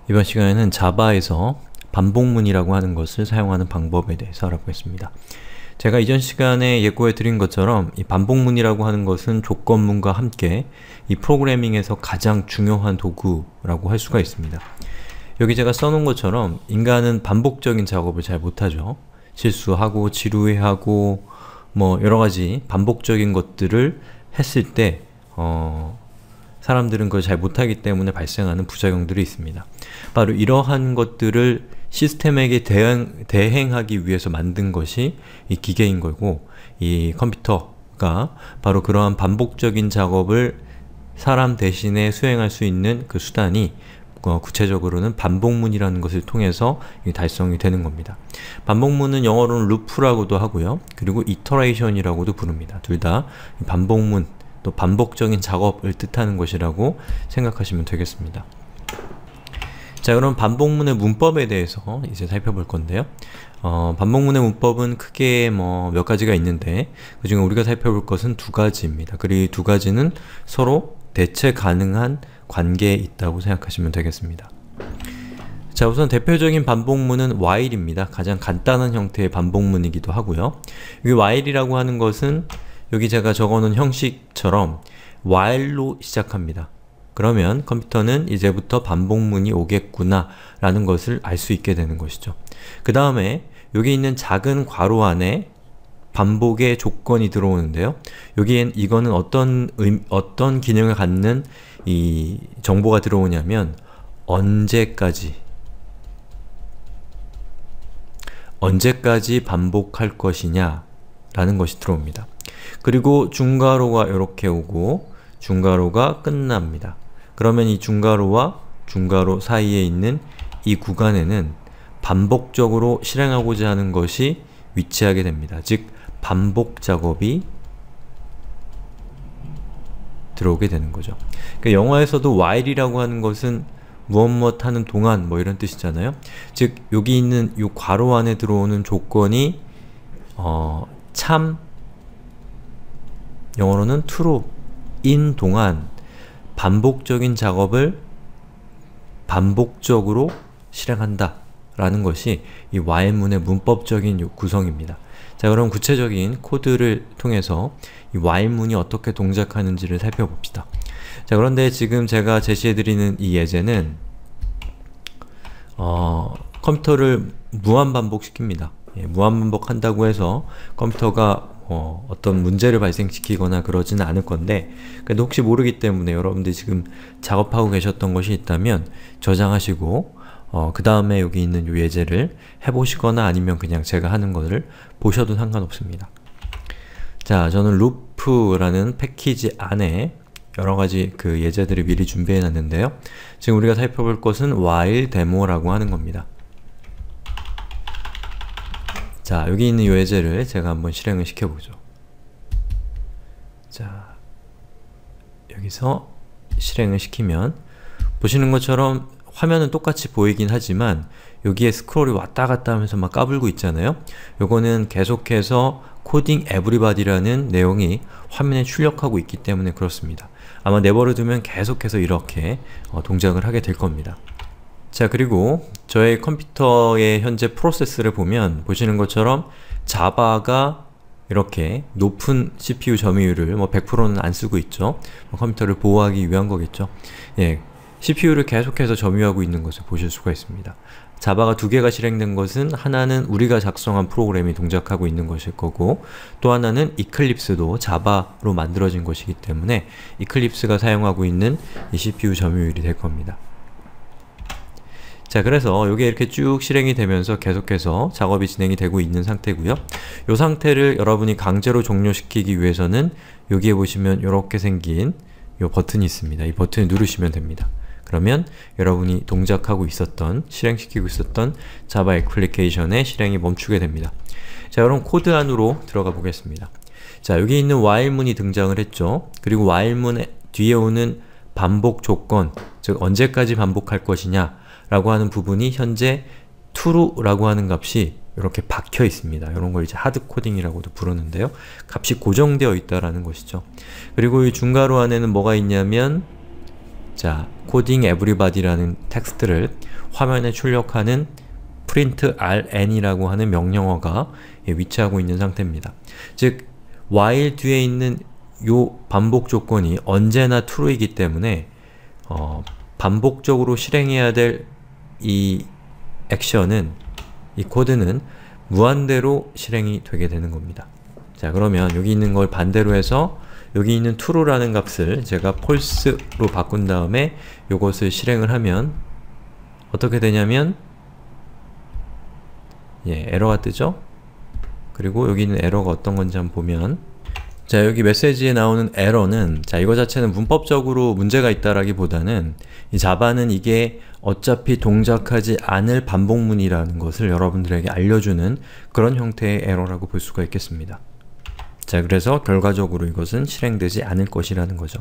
이번 시간에는 자바에서 반복문이라고 하는 것을 사용하는 방법에 대해서 알아보겠습니다. 제가 이전 시간에 예고해 드린 것처럼 이 반복문이라고 하는 것은 조건문과 함께 이 프로그래밍에서 가장 중요한 도구라고 할 수가 있습니다. 여기 제가 써놓은 것처럼 인간은 반복적인 작업을 잘 못하죠. 실수하고 지루해하고 뭐 여러가지 반복적인 것들을 했을 때 사람들은 그걸 잘 못하기 때문에 발생하는 부작용들이 있습니다. 바로 이러한 것들을 시스템에게 대행하기 위해서 만든 것이 이 기계인 거고, 이 컴퓨터가 바로 그러한 반복적인 작업을 사람 대신에 수행할 수 있는 그 수단이 구체적으로는 반복문이라는 것을 통해서 달성이 되는 겁니다. 반복문은 영어로는 루프라고도 하고요. 그리고 이터레이션이라고도 부릅니다. 둘 다 반복문, 또 반복적인 작업을 뜻하는 것이라고 생각하시면 되겠습니다. 자, 그럼 반복문의 문법에 대해서 이제 살펴볼 건데요. 반복문의 문법은 크게 몇 가지가 있는데 그 중에 우리가 살펴볼 것은 두 가지입니다. 그리고 이 두 가지는 서로 대체 가능한 관계에 있다고 생각하시면 되겠습니다. 자, 우선 대표적인 반복문은 while입니다. 가장 간단한 형태의 반복문이기도 하고요. 여기 while이라고 하는 것은 여기 제가 적어놓은 형식처럼 while로 시작합니다. 그러면 컴퓨터는 이제부터 반복문이 오겠구나 라는 것을 알 수 있게 되는 것이죠. 그 다음에 여기 있는 작은 괄호 안에 반복의 조건이 들어오는데요. 여기엔 이거는 어떤 기능을 갖는 이 정보가 들어오냐면 언제까지 반복할 것이냐 라는 것이 들어옵니다. 그리고 중괄호가 이렇게 오고 중괄호가 끝납니다. 그러면 이 중괄호와 중괄호 사이에 있는 이 구간에는 반복적으로 실행하고자 하는 것이 위치하게 됩니다. 즉 반복 작업이 들어오게 되는 거죠. 그러니까 영어에서도 while이라고 하는 것은 무엇 하는 동안 이런 뜻이잖아요. 즉 여기 있는 이 괄호 안에 들어오는 조건이 참, 영어로는 true인 동안 반복적인 작업을 반복적으로 실행한다 라는 것이 이 while문의 문법적인 구성입니다. 자, 그럼 구체적인 코드를 통해서 이 while문이 어떻게 동작하는지를 살펴봅시다. 자, 그런데 지금 제가 제시해드리는 이 예제는 컴퓨터를 무한반복시킵니다. 무한반복한다고 해서 컴퓨터가 어떤 문제를 발생시키거나 그러지는 않을 건데, 그래도 혹시 모르기 때문에 여러분들이 지금 작업하고 계셨던 것이 있다면 저장하시고 그 다음에 여기 있는 이 예제를 해보시거나 아니면 그냥 제가 하는 것을 보셔도 상관없습니다. 자, 저는 루프라는 패키지 안에 여러가지 그 예제들을 미리 준비해 놨는데요. 지금 우리가 살펴볼 것은 while 데모라고 하는 겁니다. 자, 여기 있는 이 예제를 제가 한번 실행을 시켜보죠. 자, 여기서 실행을 시키면 보시는 것처럼 화면은 똑같이 보이긴 하지만 여기에 스크롤이 왔다 갔다 하면서 막 까불고 있잖아요. 요거는 계속해서 코딩 에브리바디라는 내용이 화면에 출력하고 있기 때문에 그렇습니다. 아마 내버려 두면 계속해서 이렇게 동작을 하게 될 겁니다. 자, 그리고 저의 컴퓨터의 현재 프로세스를 보면 보시는 것처럼 자바가 이렇게 높은 CPU 점유율을 100%는 안 쓰고 있죠. 컴퓨터를 보호하기 위한 거겠죠. 예, CPU를 계속해서 점유하고 있는 것을 보실 수가 있습니다. 자바가 두 개가 실행된 것은 하나는 우리가 작성한 프로그램이 동작하고 있는 것일 거고, 또 하나는 이클립스도 자바로 만들어진 것이기 때문에 이클립스가 사용하고 있는 이 CPU 점유율이 될 겁니다. 자, 그래서 이게 이렇게 쭉 실행이 되면서 계속해서 작업이 진행이 되고 있는 상태고요. 이 상태를 여러분이 강제로 종료시키기 위해서는 여기에 보시면 이렇게 생긴 이 버튼이 있습니다. 이 버튼을 누르시면 됩니다. 그러면 여러분이 동작하고 있었던, 실행시키고 있었던 자바 애플리케이션의 실행이 멈추게 됩니다. 자, 그럼 코드 안으로 들어가 보겠습니다. 자, 여기 있는 while문이 등장을 했죠. 그리고 while문 뒤에 오는 반복 조건, 즉 언제까지 반복할 것이냐 라고 하는 부분이 현재 true라고 하는 값이 이렇게 박혀 있습니다. 이런 걸 이제 하드코딩이라고도 부르는데요. 값이 고정되어 있다라는 것이죠. 그리고 이 중괄호 안에는 뭐가 있냐면 자, coding everybody라는 텍스트를 화면에 출력하는 printrn이라고 하는 명령어가 위치하고 있는 상태입니다. 즉, while 뒤에 있는 요 반복 조건이 언제나 true이기 때문에 반복적으로 실행해야 될 이 액션은, 이 코드는 무한대로 실행이 되게 되는 겁니다. 자, 그러면 여기 있는 걸 반대로 해서 여기 있는 true라는 값을 제가 false로 바꾼 다음에 요것을 실행을 하면 어떻게 되냐면 에러가 뜨죠? 그리고 여기 있는 에러가 어떤 건지 한번 보면, 자, 여기 메시지에 나오는 에러는, 자, 이거 자체는 문법적으로 문제가 있다라기보다는 이 자바는 이게 어차피 동작하지 않을 반복문이라는 것을 여러분들에게 알려주는 그런 형태의 에러라고 볼 수가 있겠습니다. 자, 그래서 결과적으로 이것은 실행되지 않을 것이라는 거죠.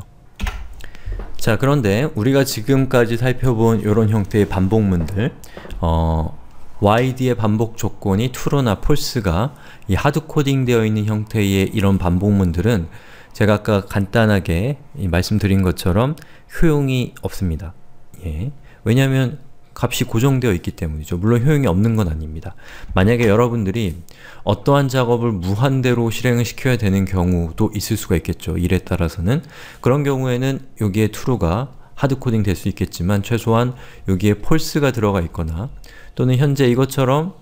자, 그런데 우리가 지금까지 살펴본 이런 형태의 반복문들, y 뒤의 반복 조건이 true나 false가 이 하드코딩 되어 있는 형태의 이런 반복문들은 제가 아까 간단하게 말씀드린 것처럼 효용이 없습니다. 왜냐하면 값이 고정되어 있기 때문이죠. 물론 효용이 없는 건 아닙니다. 만약에 여러분들이 어떠한 작업을 무한대로 실행을 시켜야 되는 경우도 있을 수가 있겠죠. 일에 따라서는. 그런 경우에는 여기에 true가 하드코딩 될 수 있겠지만 최소한 여기에 false가 들어가 있거나, 또는 현재 이것처럼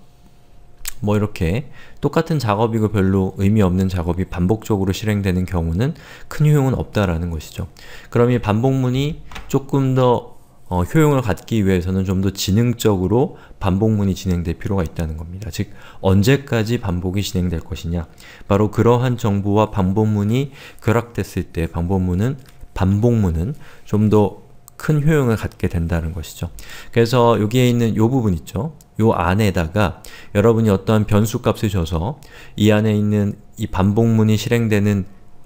뭐 이렇게 똑같은 작업이고 별로 의미 없는 작업이 반복적으로 실행되는 경우는 큰 효용은 없다라는 것이죠. 그럼 이 반복문이 조금 더 효용을 갖기 위해서는 좀 더 지능적으로 반복문이 진행될 필요가 있다는 겁니다. 즉, 언제까지 반복이 진행될 것이냐, 바로 그러한 정보와 반복문이 결합됐을 때 반복문은 좀 더 큰 효용을 갖게 된다는 것이죠. 그래서 여기에 있는 요 부분 있죠? 요 안에다가 여러분이 어떠한 변수 값을 줘서 이 안에 있는 이 반복문이 실행되는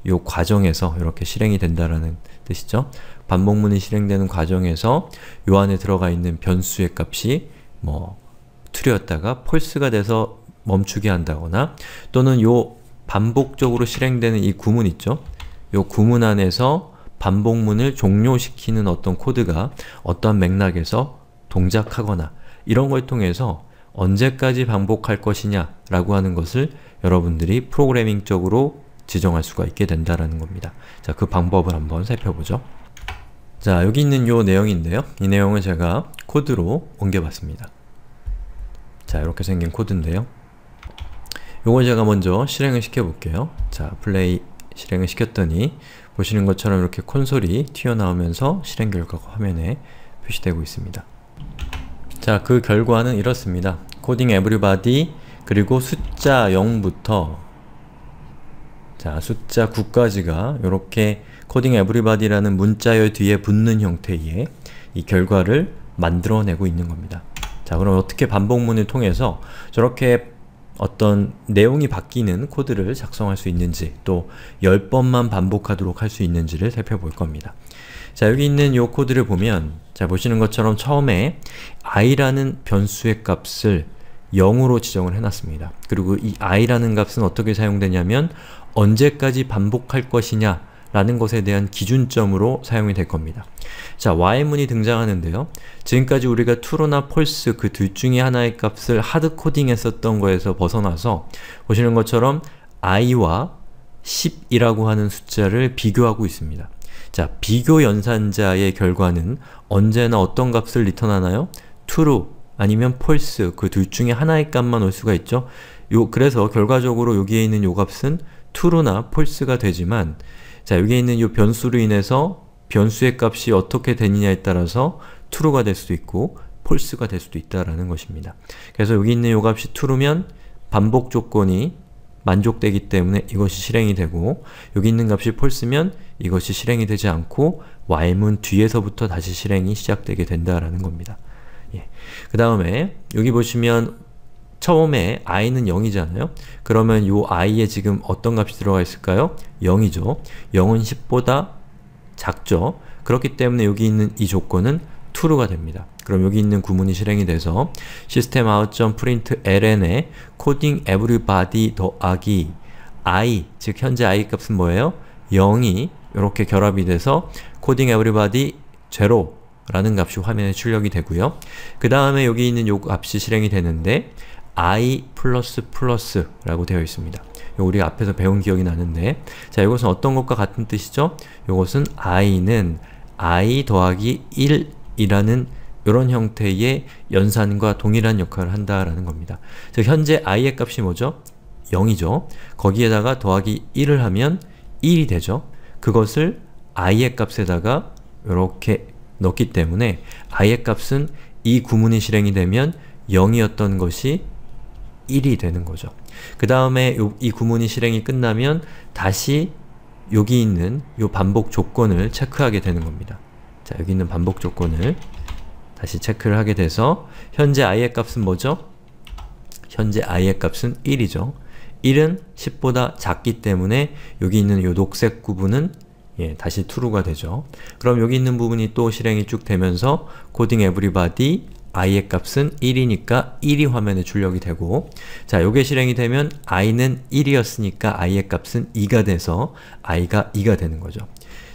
요 과정에서 이렇게 실행이 된다라는 뜻이죠. 반복문이 실행되는 과정에서 요 안에 들어가 있는 변수의 값이 뭐 true였다가 false가 돼서 멈추게 한다거나, 또는 요 반복적으로 실행되는 이 구문 있죠? 요 구문 안에서 반복문을 종료시키는 어떤 코드가 어떠한 맥락에서 동작하거나, 이런 걸 통해서 언제까지 반복할 것이냐 라고 하는 것을 여러분들이 프로그래밍적으로 지정할 수가 있게 된다라는 겁니다. 자, 그 방법을 한번 살펴보죠. 자, 여기 있는 요 내용인데요. 이 내용을 제가 코드로 옮겨봤습니다. 자, 이렇게 생긴 코드인데요. 요걸 제가 먼저 실행을 시켜볼게요. 자, 플레이 실행을 시켰더니 보시는 것처럼 이렇게 콘솔이 튀어나오면서 실행 결과가 화면에 표시되고 있습니다. 자, 그 결과는 이렇습니다. coding everybody 그리고 숫자 0부터 자, 숫자 9까지가 이렇게 coding everybody라는 문자열 뒤에 붙는 형태의 이 결과를 만들어내고 있는 겁니다. 자, 그럼 어떻게 반복문을 통해서 저렇게 어떤 내용이 바뀌는 코드를 작성할 수 있는지, 또 10번만 반복하도록 할 수 있는지를 살펴볼 겁니다. 자, 여기 있는 이 코드를 보면, 자, 보시는 것처럼 처음에 i라는 변수의 값을 0으로 지정을 해놨습니다. 그리고 이 i라는 값은 어떻게 사용되냐면 언제까지 반복할 것이냐 라는 것에 대한 기준점으로 사용이 될 겁니다. 자, while문이 등장하는데요. 지금까지 우리가 true나 false 그 둘 중에 하나의 값을 하드코딩 했었던 거에서 벗어나서 보시는 것처럼 i와 10이라고 하는 숫자를 비교하고 있습니다. 자, 비교 연산자의 결과는 언제나 어떤 값을 리턴하나요? true 아니면 false 그 둘 중에 하나의 값만 올 수가 있죠. 그래서 결과적으로 여기에 있는 요 값은 true나 false가 되지만, 자, 여기에 있는 이 변수로 인해서 변수의 값이 어떻게 되느냐에 따라서 true가 될 수도 있고 false가 될 수도 있다라는 것입니다. 그래서 여기 있는 이 값이 true면 반복 조건이 만족되기 때문에 이것이 실행이 되고, 여기 있는 값이 false면 이것이 실행이 되지 않고 while문 뒤에서부터 다시 실행이 시작되게 된다라는 겁니다. 그 다음에 여기 보시면 처음에 i는 0이잖아요. 그러면 요 i에 지금 어떤 값이 들어가 있을까요? 0이죠. 0은 10보다 작죠. 그렇기 때문에 여기 있는 이 조건은 true가 됩니다. 그럼 여기 있는 구문이 실행이 돼서 systemout.println에 coding everybody 더하기 i, 즉 현재 i 값은 뭐예요? 0이 이렇게 결합이 돼서 coding everybody 0라는 값이 화면에 출력이 되고요. 그 다음에 여기 있는 요 값이 실행이 되는데 i++ 라고 되어 있습니다. 요 우리가 앞에서 배운 기억이 나는데, 자, 이것은 어떤 것과 같은 뜻이죠? 이것은 i는 i 더하기 1이라는 이런 형태의 연산과 동일한 역할을 한다라는 겁니다. 즉 현재 i의 값이 뭐죠? 0이죠. 거기에다가 더하기 1을 하면 1이 되죠. 그것을 i의 값에다가 이렇게 넣기 때문에 i의 값은 이 구문이 실행이 되면 0이었던 것이 1이 되는 거죠. 그 다음에 이 구문이 실행이 끝나면 다시 여기 있는 이 반복 조건을 체크하게 되는 겁니다. 자, 여기 있는 반복 조건을 다시 체크를 하게 돼서 현재 i의 값은 뭐죠? 현재 i의 값은 1이죠. 1은 10보다 작기 때문에 여기 있는 이 녹색 구분은 다시 true가 되죠. 그럼 여기 있는 부분이 또 실행이 쭉 되면서 coding everybody i의 값은 1이니까 1이 화면에 출력이 되고, 자, 요게 실행이 되면 i는 1이었으니까 i의 값은 2가 돼서 i가 2가 되는 거죠.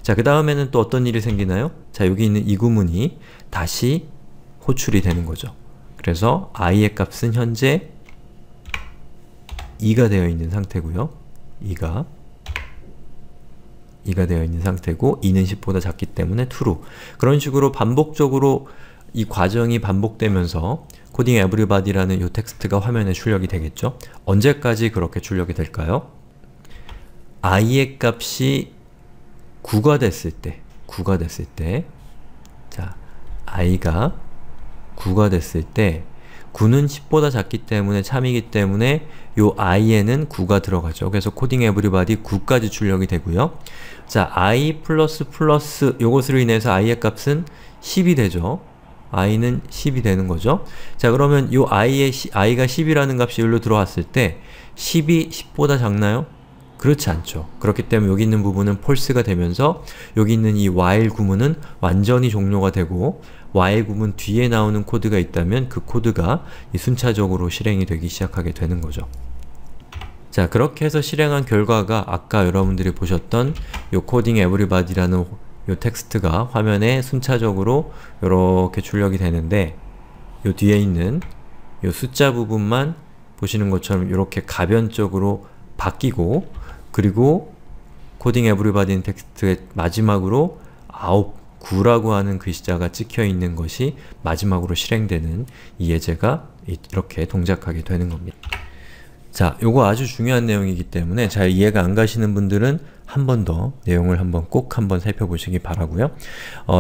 자, 그 다음에는 또 어떤 일이 생기나요? 자, 여기 있는 이 구문이 다시 호출이 되는 거죠. 그래서 i의 값은 현재 2가 되어 있는 상태고요. 2가 되어 있는 상태고 2는 10보다 작기 때문에 true. 그런 식으로 반복적으로 이 과정이 반복되면서 coding everybody라는 이 텍스트가 화면에 출력이 되겠죠? 언제까지 그렇게 출력이 될까요? i의 값이 9가 됐을 때, 자, i가 9가 됐을 때 9는 10보다 작기 때문에 참이기 때문에 요 i에는 9가 들어가죠. 그래서 coding everybody 9까지 출력이 되고요. 자, i++ 요것으로 인해서 i의 값은 10이 되죠. i는 10이 되는 거죠. 자, 그러면 요 i가 10이라는 값이 여기로 들어왔을 때 10이 10보다 작나요? 그렇지 않죠. 그렇기 때문에 여기 있는 부분은 false가 되면서 여기 있는 이 while 구문은 완전히 종료가 되고, while 구문 뒤에 나오는 코드가 있다면 그 코드가 순차적으로 실행이 되기 시작하게 되는 거죠. 자, 그렇게 해서 실행한 결과가 아까 여러분들이 보셨던 요 coding everybody라는 요 텍스트가 화면에 순차적으로 이렇게 출력이 되는데, 요 뒤에 있는 요 숫자 부분만 보시는 것처럼 이렇게 가변적으로 바뀌고, 그리고 coding everybody는 텍스트의 마지막으로 9라고 하는 글자가 찍혀 있는 것이 마지막으로 실행되는 이 예제가 이렇게 동작하게 되는 겁니다. 자, 요거 아주 중요한 내용이기 때문에 잘 이해가 안 가시는 분들은 한 번 더 내용을 꼭 한번 살펴보시기 바라고요.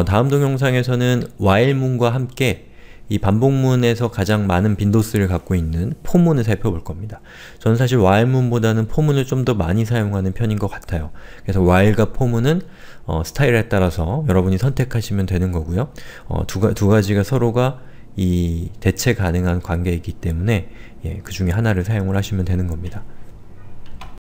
다음 동영상에서는 while문과 함께 이 반복문에서 가장 많은 빈도수를 갖고 있는 포문을 살펴볼 겁니다. 저는 사실 while문보다는 포문을 좀 더 많이 사용하는 편인 것 같아요. 그래서 while과 포문은 스타일에 따라서 여러분이 선택하시면 되는 거고요. 두 가지가 서로가 이 대체 가능한 관계이기 때문에 그 중에 하나를 사용을 하시면 되는 겁니다.